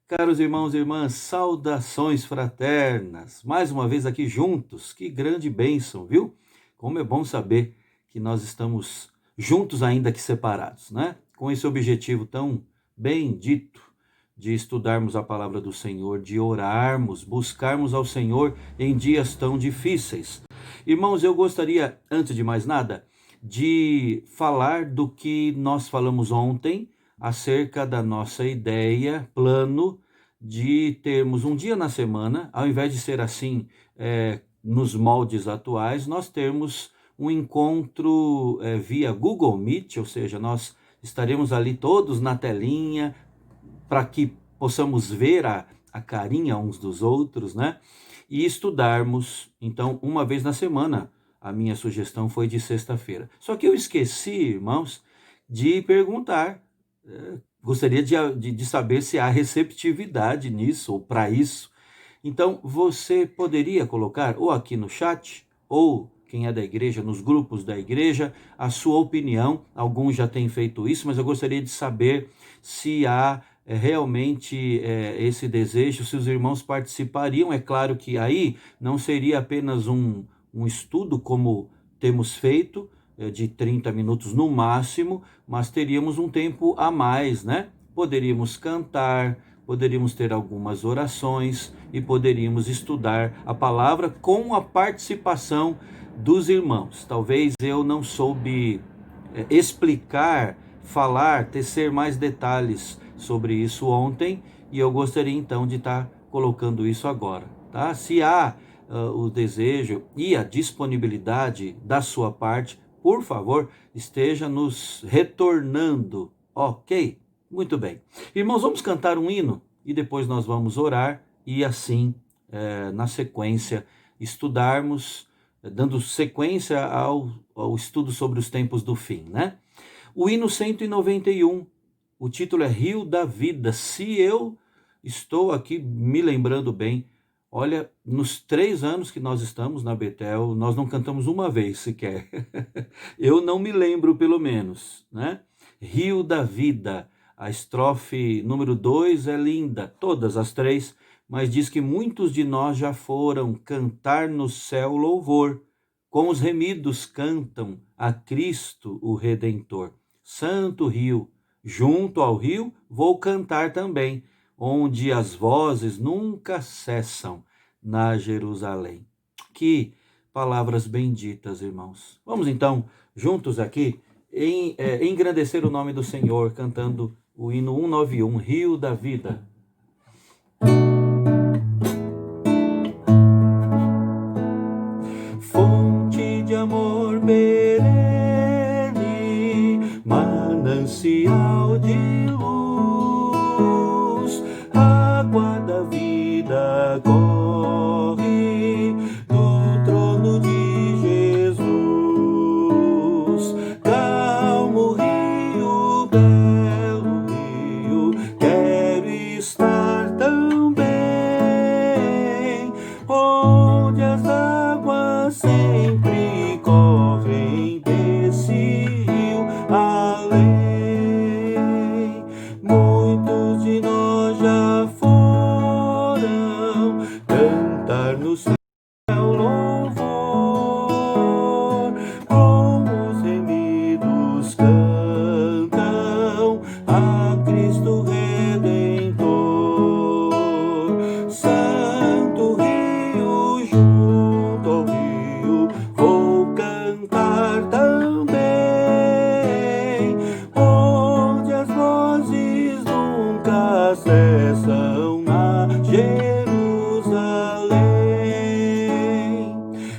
Caros irmãos e irmãs, saudações fraternas. Mais uma vez aqui juntos, que grande bênção, viu? Como é bom saber que nós estamos juntos ainda que separados, né? Com esse objetivo tão bendito de estudarmos a palavra do Senhor, de orarmos, buscarmos ao Senhor em dias tão difíceis. Irmãos, eu gostaria, antes de mais nada, de falar do que nós falamos ontem acerca da nossa ideia, plano de termos um dia na semana, ao invés de ser assim, nos moldes atuais, nós termos um encontro via Google Meet, ou seja, nós estaremos ali todos na telinha para que possamos ver a carinha uns dos outros, né? E estudarmos, então, uma vez na semana. A minha sugestão foi de sexta-feira. Só que eu esqueci, irmãos, de perguntar. Gostaria de saber se há receptividade nisso ou para isso. Então, você poderia colocar, ou aqui no chat, ou quem é da igreja, nos grupos da igreja, a sua opinião. Alguns já têm feito isso, mas eu gostaria de saber se há realmente esse desejo, se os irmãos participariam. É claro que aí não seria apenas um estudo como temos feito, de 30 minutos no máximo, mas teríamos um tempo a mais, né? Poderíamos cantar, poderíamos ter algumas orações e poderíamos estudar a palavra com a participação dos irmãos. Talvez eu não soube explicar, falar, tecer mais detalhes sobre isso ontem, e eu gostaria então de estar colocando isso agora, tá? Se há o desejo e a disponibilidade da sua parte, por favor, esteja nos retornando, ok? Muito bem. Irmãos, vamos cantar um hino e depois nós vamos orar e assim, na sequência, estudarmos, dando sequência ao estudo sobre os tempos do fim, né? O hino 191, o título é Rio da Vida. Se eu estou aqui me lembrando bem, olha, nos 3 anos que nós estamos na Betel, nós não cantamos uma vez sequer. Eu não me lembro, pelo menos, né? Rio da Vida. A estrofe número 2 é linda, todas as 3, mas diz que muitos de nós já foram cantar no céu louvor, como os remidos cantam a Cristo, o Redentor. Santo Rio, junto ao rio vou cantar também, onde as vozes nunca cessam, na Jerusalém. Que palavras benditas, irmãos. Vamos então, juntos aqui, engrandecer o nome do Senhor, cantando o hino 191, Rio da Vida. Fonte de amor perene, manancial de luz, água da vida corre do trono de Jesus. Calmo rio, belo rio, quero estar também, onde as águas sempre correm desse rio além. Muitos de nós já foram cantar no céu louvor, como os remidos cantam a Cristo Redentor. Santo Rio, junto ao rio vou cantar também, onde as vozes nunca cessam, na Jerusalém.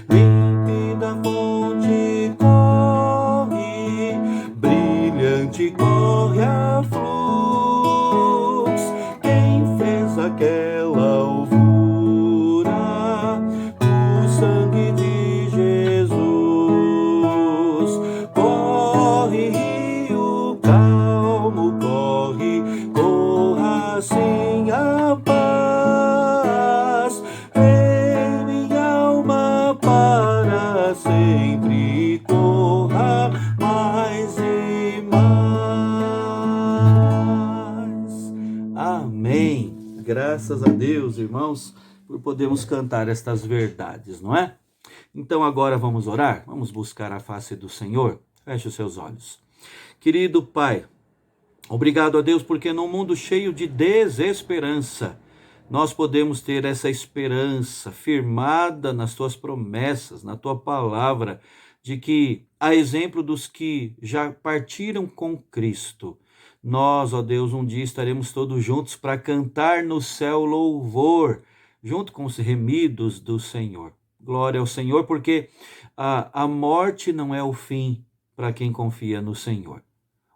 Límpida fonte corre, brilhante corre a fluxo. Quem fez aquela alvura? O sangue de Jesus. Corre, rio, calmo, corre, corra assim a paz. Em minha alma para sempre corra mais e mais. Graças a Deus, irmãos, por podermos cantar estas verdades, não é? Então agora vamos orar? Vamos buscar a face do Senhor? Feche os seus olhos. Querido Pai, obrigado a Deus porque num mundo cheio de desesperança, nós podemos ter essa esperança firmada nas tuas promessas, na tua palavra, de que, a exemplo dos que já partiram com Cristo, nós, ó Deus, um dia estaremos todos juntos para cantar no céu louvor, junto com os remidos do Senhor. Glória ao Senhor, porque a morte não é o fim para quem confia no Senhor.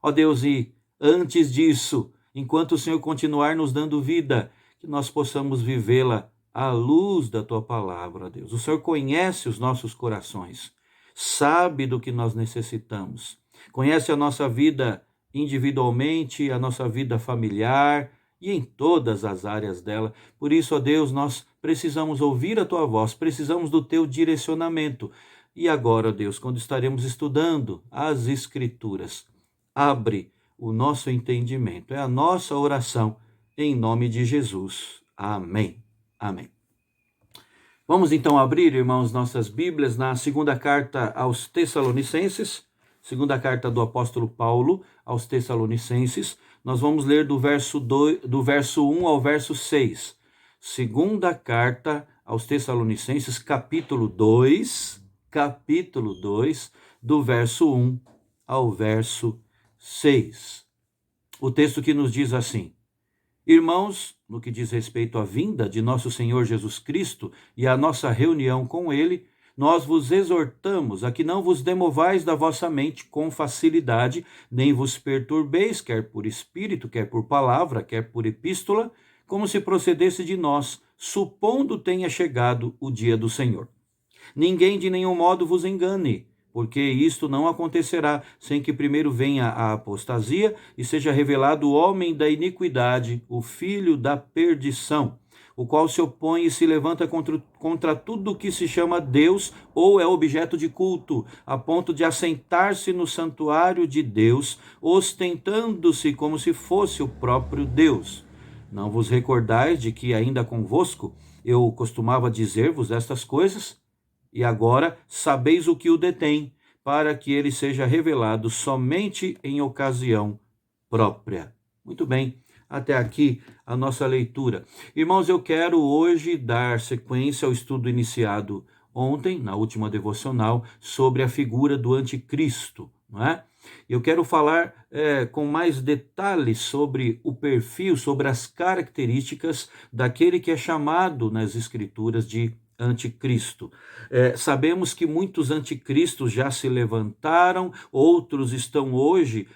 Ó Deus, e antes disso, enquanto o Senhor continuar nos dando vida, que nós possamos vivê-la à luz da tua palavra, ó Deus. O Senhor conhece os nossos corações, sabe do que nós necessitamos, conhece a nossa vida individualmente, a nossa vida familiar e em todas as áreas dela. Por isso, ó Deus, nós precisamos ouvir a tua voz, precisamos do teu direcionamento. E agora, ó Deus, quando estaremos estudando as Escrituras, abre o nosso entendimento. É a nossa oração em nome de Jesus. Amém. Amém. Vamos então abrir, irmãos, nossas Bíblias na segunda carta aos Tessalonicenses, segunda carta do apóstolo Paulo aos Tessalonicenses. Nós vamos ler do verso 1 ao verso 6. Segunda carta aos Tessalonicenses, capítulo 2, do verso 1 ao verso 6. O texto que nos diz assim: Irmãos, no que diz respeito à vinda de nosso Senhor Jesus Cristo e à nossa reunião com Ele, nós vos exortamos a que não vos demovais da vossa mente com facilidade, nem vos perturbeis, quer por espírito, quer por palavra, quer por epístola, como se procedesse de nós, supondo tenha chegado o dia do Senhor. Ninguém de nenhum modo vos engane, porque isto não acontecerá sem que primeiro venha a apostasia e seja revelado o homem da iniquidade, o filho da perdição, o qual se opõe e se levanta contra tudo o que se chama Deus ou é objeto de culto, a ponto de assentar-se no santuário de Deus, ostentando-se como se fosse o próprio Deus. Não vos recordais de que ainda convosco eu costumava dizer-vos estas coisas? E agora sabeis o que o detém, para que ele seja revelado somente em ocasião própria. Muito bem, até aqui a nossa leitura. Irmãos, eu quero hoje dar sequência ao estudo iniciado ontem, na última devocional, sobre a figura do anticristo, não é? Eu quero falar com mais detalhes sobre o perfil, sobre as características daquele que é chamado nas Escrituras de anticristo. Sabemos que muitos anticristos já se levantaram, outros estão hoje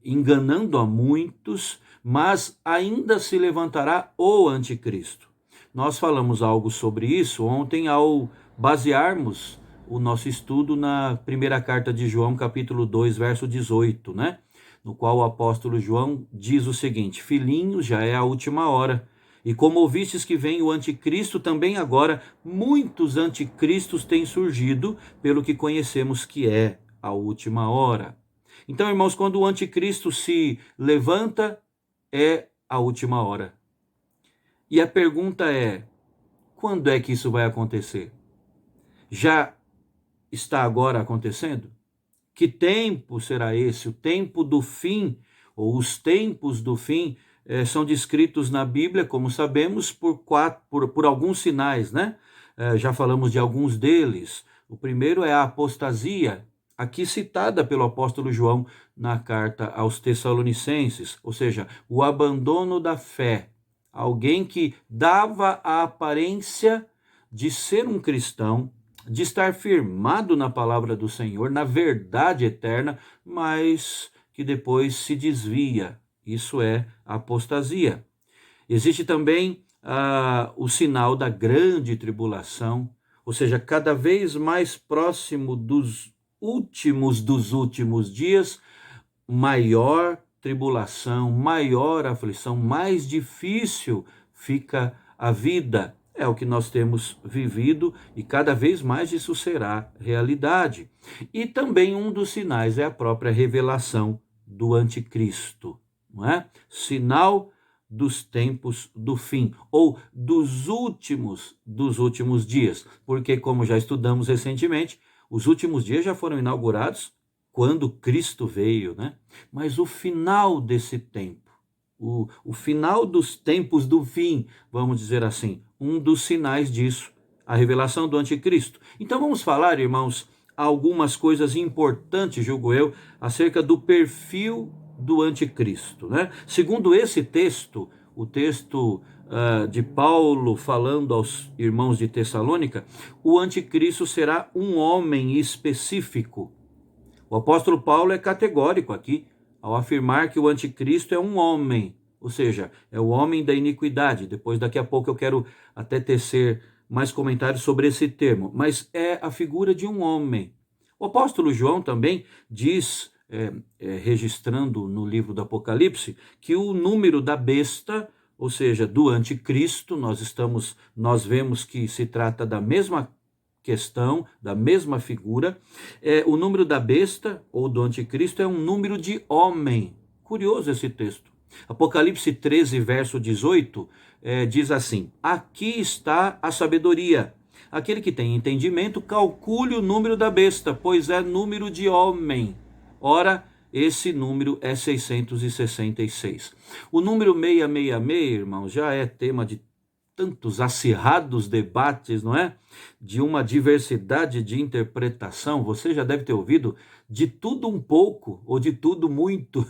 enganando a muitos, mas ainda se levantará o anticristo. Nós falamos algo sobre isso ontem ao basearmos o nosso estudo na primeira carta de João, capítulo 2, verso 18, né? No qual o apóstolo João diz o seguinte: Filhinhos, já é a última hora. E como ouvistes que vem o anticristo, também agora muitos anticristos têm surgido, pelo que conhecemos que é a última hora. Então, irmãos, quando o anticristo se levanta, é a última hora. E a pergunta é: quando é que isso vai acontecer? Já está agora acontecendo? Que tempo será esse? O tempo do fim, ou os tempos do fim, são descritos na Bíblia, como sabemos, por alguns sinais, né? Já falamos de alguns deles. O primeiro é a apostasia, aqui citada pelo apóstolo João na carta aos Tessalonicenses, ou seja, o abandono da fé. Alguém que dava a aparência de ser um cristão, de estar firmado na palavra do Senhor, na verdade eterna, mas que depois se desvia. Isso é apostasia. Existe também o sinal da grande tribulação, ou seja, cada vez mais próximo dos últimos dias, maior tribulação, maior aflição, mais difícil fica a vida. É o que nós temos vivido e cada vez mais isso será realidade. E também um dos sinais é a própria revelação do anticristo, não é? Sinal dos tempos do fim, ou dos últimos dias, porque, como já estudamos recentemente, os últimos dias já foram inaugurados quando Cristo veio, né? Mas o final desse tempo, o final dos tempos do fim, vamos dizer assim, um dos sinais disso, a revelação do anticristo. Então vamos falar, irmãos, algumas coisas importantes, julgo eu, acerca do perfil do anticristo, né? Segundo esse texto, o texto de Paulo falando aos irmãos de Tessalônica, o anticristo será um homem específico. O apóstolo Paulo é categórico aqui, ao afirmar que o anticristo é um homem, ou seja, é o homem da iniquidade. Depois, daqui a pouco, eu quero até tecer mais comentários sobre esse termo, mas é a figura de um homem. O apóstolo João também diz, registrando no livro do Apocalipse, que o número da besta, ou seja, do anticristo, nós vemos que se trata da mesma questão, da mesma figura. O número da besta ou do anticristo é um número de homem. Curioso esse texto. Apocalipse 13, verso 18, diz assim: aqui está a sabedoria. Aquele que tem entendimento, calcule o número da besta, pois é número de homem. Ora, esse número é 666. O número 666, irmãos, já é tema de tantos acirrados debates, não é? De uma diversidade de interpretação. Você já deve ter ouvido de tudo um pouco, ou de tudo muito,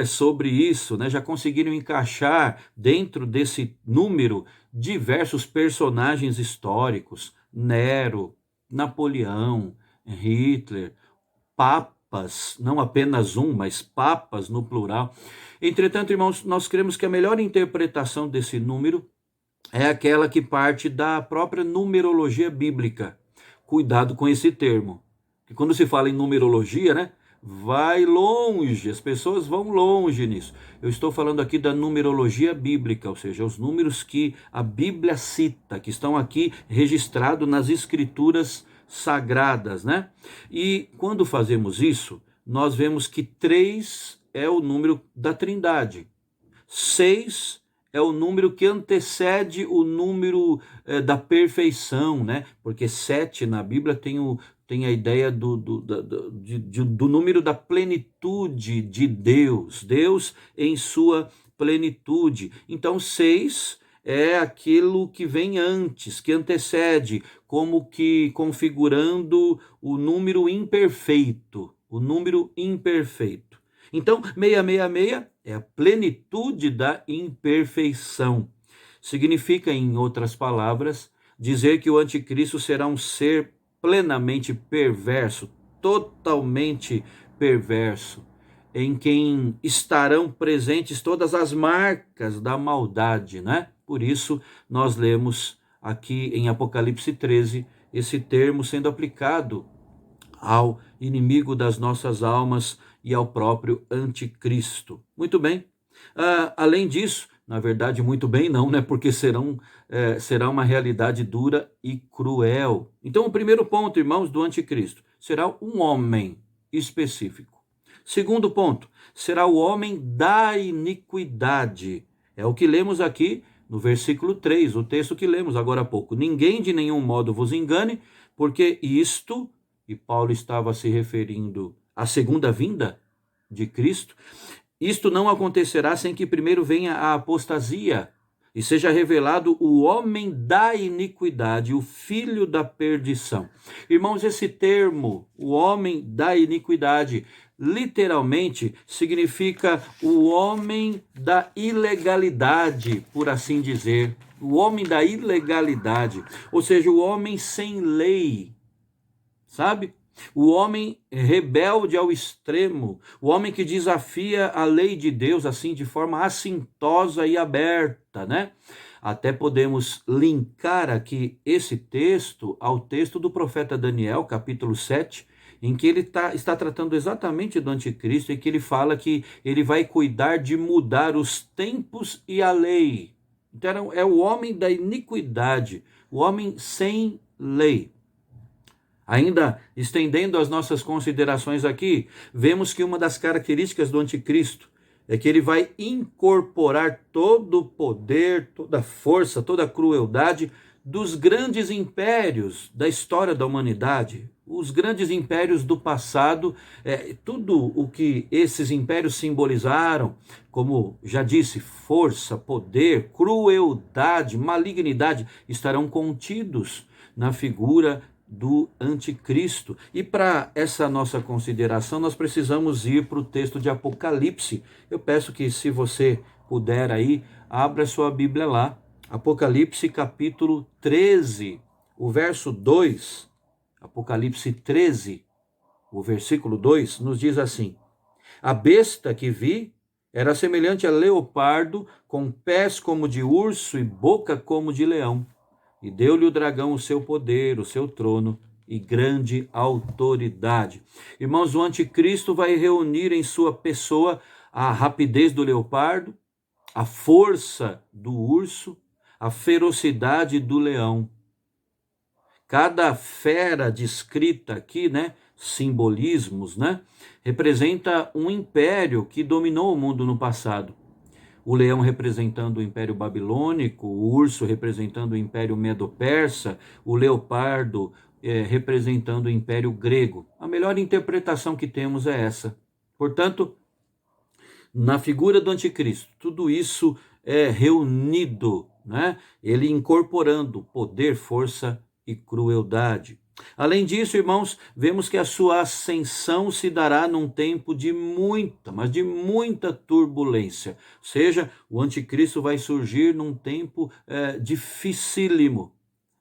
sobre isso, né? Já conseguiram encaixar dentro desse número diversos personagens históricos: Nero, Napoleão, Hitler, papas, não apenas um, mas papas no plural. Entretanto, irmãos, nós cremos que a melhor interpretação desse número é aquela que parte da própria numerologia bíblica. Cuidado com esse termo, que quando se fala em numerologia, né, vai longe, as pessoas vão longe nisso. Eu estou falando aqui da numerologia bíblica, ou seja, os números que a Bíblia cita, que estão aqui registrados nas escrituras sagradas, né? E quando fazemos isso, nós vemos que 3 é o número da Trindade, 6 é o número que antecede o número da perfeição, né? Porque 7 na Bíblia tem a ideia do número da plenitude de Deus, Deus em sua plenitude. Então 6 é aquilo que vem antes, que antecede, como que configurando o número imperfeito, o número imperfeito. Então, 666 é a plenitude da imperfeição. Significa, em outras palavras, dizer que o anticristo será um ser plenamente perverso, totalmente perverso, em quem estarão presentes todas as marcas da maldade, né? Por isso, nós lemos aqui em Apocalipse 13 esse termo sendo aplicado ao inimigo das nossas almas e ao próprio anticristo. Muito bem. Além disso, na verdade, muito bem não, né? Porque será uma realidade dura e cruel. Então, o primeiro ponto, irmãos, do anticristo será um homem específico. Segundo ponto, será o homem da iniquidade. É o que lemos aqui no versículo 3, o texto que lemos agora há pouco. Ninguém de nenhum modo vos engane, porque isto, e Paulo estava se referindo à segunda vinda de Cristo, isto não acontecerá sem que primeiro venha a apostasia e seja revelado o homem da iniquidade, o filho da perdição. Irmãos, esse termo, o homem da iniquidade, literalmente significa o homem da ilegalidade, por assim dizer. O homem da ilegalidade, ou seja, o homem sem lei, sabe? O homem rebelde ao extremo, o homem que desafia a lei de Deus, assim, de forma assintosa e aberta, né? Até podemos linkar aqui esse texto ao texto do profeta Daniel, capítulo 7, em que ele está tratando exatamente do anticristo, e que ele fala que ele vai cuidar de mudar os tempos e a lei. Então é o homem da iniquidade, o homem sem lei. Ainda estendendo as nossas considerações aqui, vemos que uma das características do anticristo é que ele vai incorporar todo o poder, toda a força, toda a crueldade dos grandes impérios da história da humanidade, os grandes impérios do passado, tudo o que esses impérios simbolizaram, como já disse, força, poder, crueldade, malignidade, estarão contidos na figura do anticristo. E para essa nossa consideração, nós precisamos ir para o texto de Apocalipse. Eu peço que, se você puder aí, abra sua Bíblia lá. Apocalipse capítulo 13, o verso 2, Apocalipse 13, o versículo 2, nos diz assim: a besta que vi era semelhante a leopardo, com pés como de urso e boca como de leão. E deu-lhe o dragão o seu poder, o seu trono e grande autoridade. Irmãos, o anticristo vai reunir em sua pessoa a rapidez do leopardo, a força do urso, a ferocidade do leão. Cada fera descrita aqui, simbolismos, representa um império que dominou o mundo no passado. O leão representando o Império Babilônico, o urso representando o Império Medo-Persa, o leopardo representando o Império Grego. A melhor interpretação que temos é essa. Portanto, na figura do anticristo, tudo isso é reunido, ele incorporando poder, força e crueldade. Além disso, irmãos, vemos que a sua ascensão se dará num tempo de muita, mas de muita turbulência. Ou seja, o anticristo vai surgir num tempo dificílimo,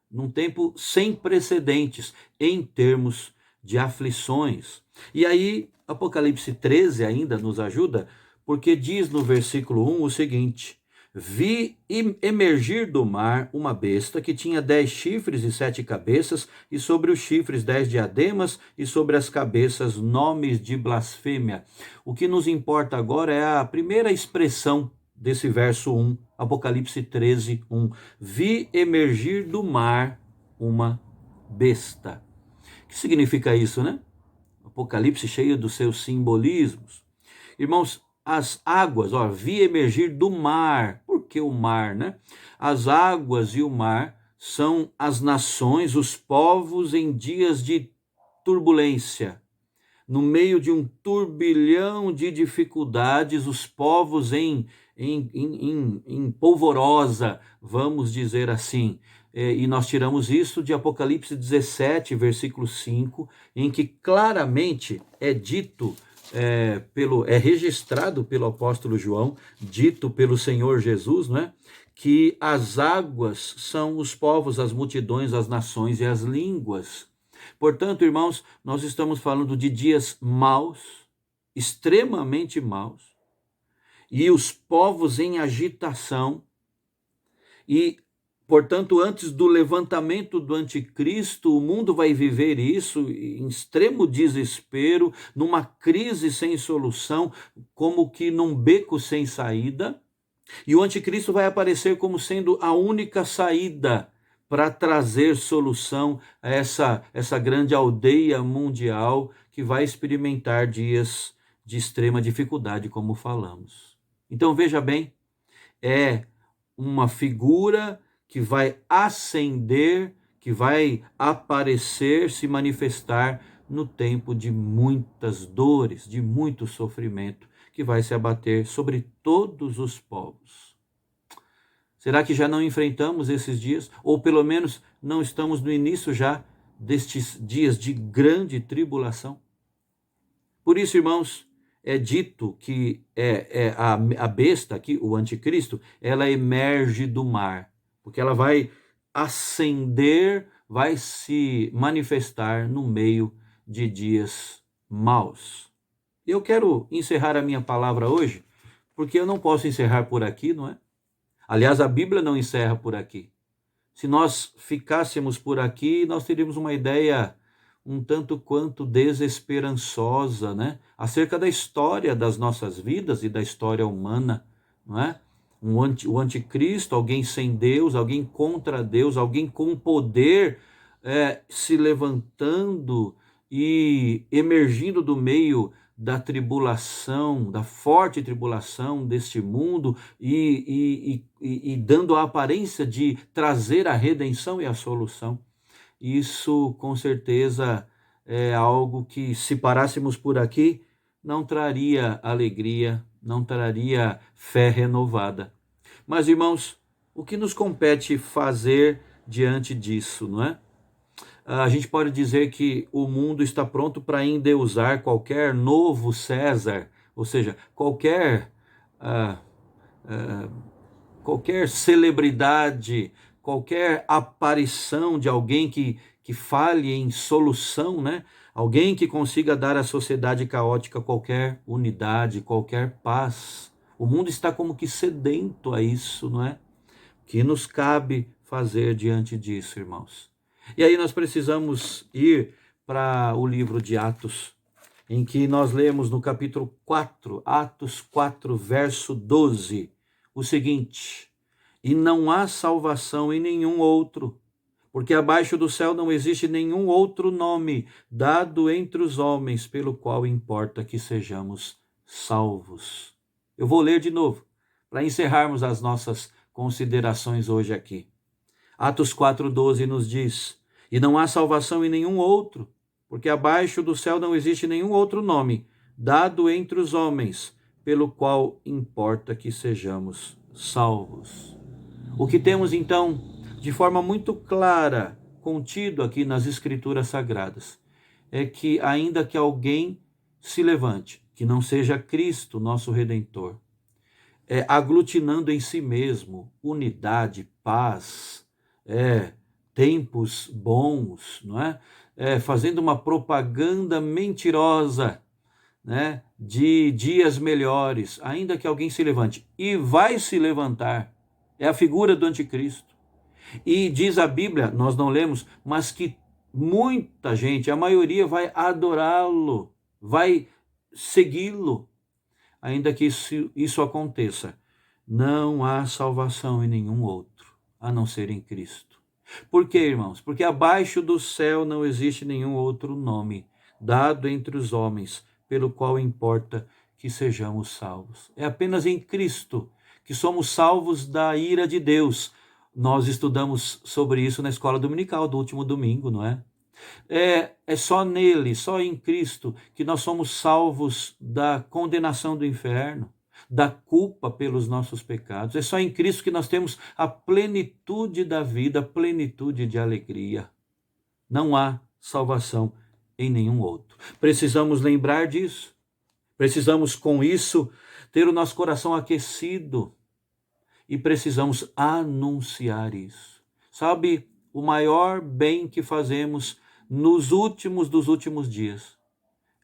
num tempo sem precedentes em termos de aflições. E aí, Apocalipse 13 ainda nos ajuda, porque diz no versículo 1 o seguinte: vi emergir do mar uma besta que tinha 10 chifres e 7 cabeças, e sobre os chifres 10 diademas, e sobre as cabeças nomes de blasfêmia. O que nos importa agora é a primeira expressão desse verso 1, Apocalipse 13, 1. Vi emergir do mar uma besta. O que significa isso, Apocalipse cheio dos seus simbolismos. Irmãos, as águas, vi emergir do mar. Por que o mar, As águas e o mar são as nações, os povos em dias de turbulência. No meio de um turbilhão de dificuldades, os povos em polvorosa, vamos dizer assim. E nós tiramos isso de Apocalipse 17, versículo 5, em que claramente é dito, é registrado pelo apóstolo João, dito pelo Senhor Jesus, que as águas são os povos, as multidões, as nações e as línguas. Portanto, irmãos, nós estamos falando de dias maus, extremamente maus, e os povos em agitação, e portanto, antes do levantamento do anticristo, o mundo vai viver isso em extremo desespero, numa crise sem solução, como que num beco sem saída. E o anticristo vai aparecer como sendo a única saída para trazer solução a essa grande aldeia mundial que vai experimentar dias de extrema dificuldade, como falamos. Então, veja bem, é uma figura que vai ascender, que vai aparecer, se manifestar no tempo de muitas dores, de muito sofrimento, que vai se abater sobre todos os povos. Será que já não enfrentamos esses dias? Ou pelo menos não estamos no início já destes dias de grande tribulação? Por isso, irmãos, é dito que a besta aqui, o anticristo, ela emerge do mar, porque ela vai ascender, vai se manifestar no meio de dias maus. Eu quero encerrar a minha palavra hoje, porque eu não posso encerrar por aqui, não é? Aliás, a Bíblia não encerra por aqui. Se nós ficássemos por aqui, nós teríamos uma ideia um tanto quanto desesperançosa, acerca da história das nossas vidas e da história humana, não é? O anticristo, alguém sem Deus, alguém contra Deus, alguém com poder se levantando e emergindo do meio da tribulação, da forte tribulação deste mundo e dando a aparência de trazer a redenção e a solução. Isso, com certeza, é algo que, se parássemos por aqui, não traria alegria, não traria fé renovada. Mas, irmãos, o que nos compete fazer diante disso, não é? A gente pode dizer que o mundo está pronto para endeusar qualquer novo César, ou seja, ah, ah, qualquer celebridade, qualquer aparição de alguém que fale em solução, né? Alguém que consiga dar à sociedade caótica qualquer unidade, qualquer paz. O mundo está como que sedento a isso, não é? O que nos cabe fazer diante disso, irmãos? E aí nós precisamos ir para o livro de Atos, em que nós lemos no capítulo 4, Atos 4, verso 12, o seguinte: e não há salvação em nenhum outro, porque abaixo do céu não existe nenhum outro nome dado entre os homens pelo qual importa que sejamos salvos. Eu vou ler de novo, para encerrarmos as nossas considerações hoje aqui. Atos 4,12 nos diz: e não há salvação em nenhum outro, porque abaixo do céu não existe nenhum outro nome dado entre os homens pelo qual importa que sejamos salvos. O que temos então, de forma muito clara, contido aqui nas Escrituras Sagradas, é que ainda que alguém se levante, que não seja Cristo, nosso Redentor, aglutinando em si mesmo unidade, paz, tempos bons, não é? Fazendo uma propaganda mentirosa, né, de dias melhores, ainda que alguém se levante, e vai se levantar, é a figura do anticristo. E diz a Bíblia, nós não lemos, mas que muita gente, a maioria, vai adorá-lo, vai segui-lo. Ainda que isso aconteça, não há salvação em nenhum outro, a não ser em Cristo. Por quê, irmãos? Porque abaixo do céu não existe nenhum outro nome dado entre os homens pelo qual importa que sejamos salvos. É apenas em Cristo que somos salvos da ira de Deus. Nós estudamos sobre isso na escola dominical do último domingo, não é? É só nele, só em Cristo, que nós somos salvos da condenação do inferno, da culpa pelos nossos pecados. É só em Cristo que nós temos a plenitude da vida, a plenitude de alegria. Não há salvação em nenhum outro. Precisamos lembrar disso. Precisamos, com isso, ter o nosso coração aquecido e precisamos anunciar isso. Sabe, o maior bem que fazemos nos últimos dos últimos dias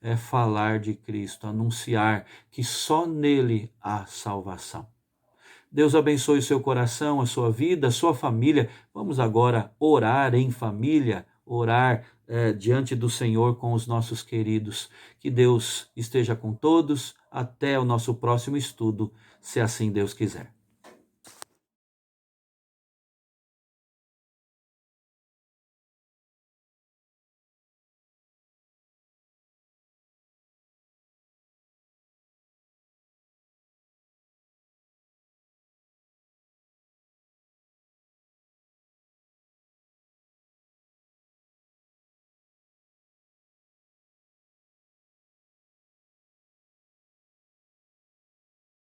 é falar de Cristo, anunciar que só nele há salvação. Deus abençoe o seu coração, a sua vida, a sua família. Vamos agora orar em família, orar diante do Senhor com os nossos queridos. Que Deus esteja com todos. Até o nosso próximo estudo, se assim Deus quiser.